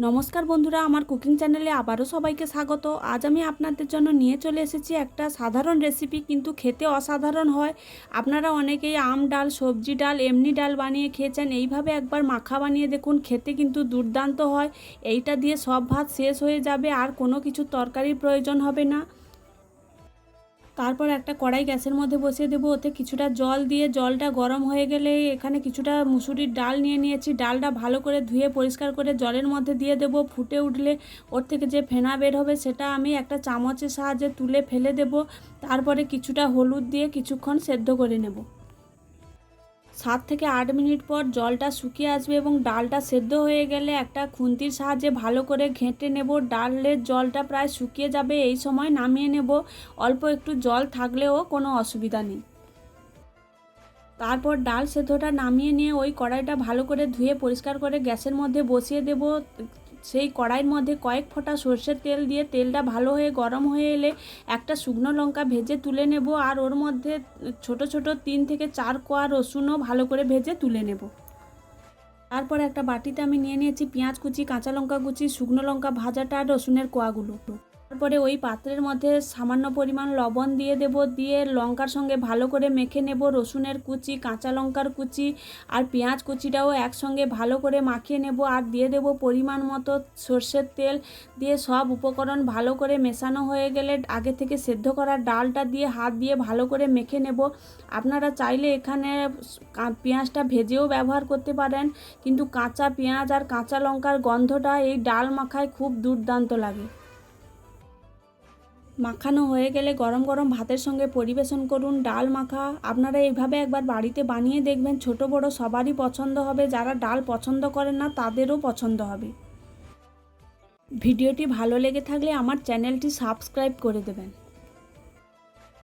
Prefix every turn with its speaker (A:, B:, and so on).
A: নমস্কার বন্ধুরা, আমার কুকিং চ্যানেলে আবারও সবাইকে স্বাগত। আজ আমি আপনাদের জন্য নিয়ে চলে এসেছি একটা সাধারণ রেসিপি, কিন্তু খেতে অসাধারণ হয়। আপনারা অনেকেই আম ডাল, সবজি ডাল, এমনি ডাল বানিয়ে খেয়েছেন। এইভাবে একবার মাখা বানিয়ে দেখুন, খেতে কিন্তু দুর্দান্ত হয়। এইটা দিয়ে সব ভাত শেষ হয়ে যাবে, আর কোনো কিছু তরকারির প্রয়োজন হবে না। তারপর একটা কড়াই গ্যাসের মধ্যে বসিয়ে দেবো, ওতে কিছুটা জল দিয়ে জলটা গরম হয়ে গেলে এখানে কিছুটা মুসুরির ডাল নিয়ে নিয়েছি। ডালটা ভালো করে ধুয়ে পরিষ্কার করে জলের মধ্যে দিয়ে দেবো। ফুটে উঠলে ওর থেকে যে ফেনা বের হবে সেটা আমি একটা চামচের সাহায্যে তুলে ফেলে দেব। তারপরে কিছুটা হলুদ দিয়ে কিছুক্ষণ সেদ্ধ করে নেব। 7 থেকে 8 মিনিট পর জলটা শুকিয়ে আসবে এবং ডালটা সেদ্ধ হয়ে গেলে একটা খুন্তির সাহায্যে ভালো করে ঘেঁটে নেব। ডালের জলটা প্রায় শুকিয়ে যাবে, এই সময় নামিয়ে নেব। অল্প একটু জল থাকলেও কোনো অসুবিধা নেই। তারপর ডাল সেদ্ধটা নামিয়ে নিয়ে ওই কড়াইটা ভালো করে ধুয়ে পরিষ্কার করে গ্যাসের মধ্যে বসিয়ে দেব। সেই কড়াইয়ের মধ্যে কয়েক ফোঁটা সর্ষের তেল দিয়ে তেলটা ভালো হয়ে গরম হয়ে এলে একটা শুকনো লঙ্কা ভেজে তুলে নেব, আর ওর মধ্যে ছোট ছোট 3 থেকে 4 কোয়া রসুনও ভালো করে ভেজে তুলে নেব। তারপর একটা বাটিতে আমি নিয়ে নিয়েছি পেঁয়াজ কুচি, কাঁচা লঙ্কা কুচি, শুকনো লঙ্কা ভাজাটা আর রসুনের কোয়াগুলো। তারপরে ওই পাত্রের মধ্যে সামান্য পরিমাণ লবণ দিয়ে দেব, দিয়ে লঙ্কার সঙ্গে ভালো করে মেখে নেব। রসুনের কুচি, কাঁচা লঙ্কার কুচি আর পেঁয়াজ কুচিটাও একসঙ্গে ভালো করে মাখিয়ে নেব, আর দিয়ে দেব পরিমাণ মতো সর্ষের তেল। দিয়ে সব উপকরণ ভালো করে মেশানো হয়ে গেলে আগে থেকে সেদ্ধ করা ডালটা দিয়ে হাত দিয়ে ভালো করে মেখে নেব। আপনারা চাইলে এখানে পেঁয়াজটা ভেজেও ব্যবহার করতে পারেন, কিন্তু কাঁচা পেঁয়াজ আর কাঁচা লঙ্কার গন্ধটা এই ডাল মাখায় খুব দুর্দান্ত লাগে। মাখানো হয়ে গেলে গরম গরম ভাতের সঙ্গে পরিবেশন করুন ডাল মাখা। আপনারা এইভাবে একবার বাড়িতে বানিয়ে দেখবেন, ছোট বড় সবারই পছন্দ হবে। যারা ডাল পছন্দ করেন না তাদেরও পছন্দ হবে। ভিডিওটি ভালো লেগে থাকলে আমার চ্যানেলটি সাবস্ক্রাইব করে দেবেন।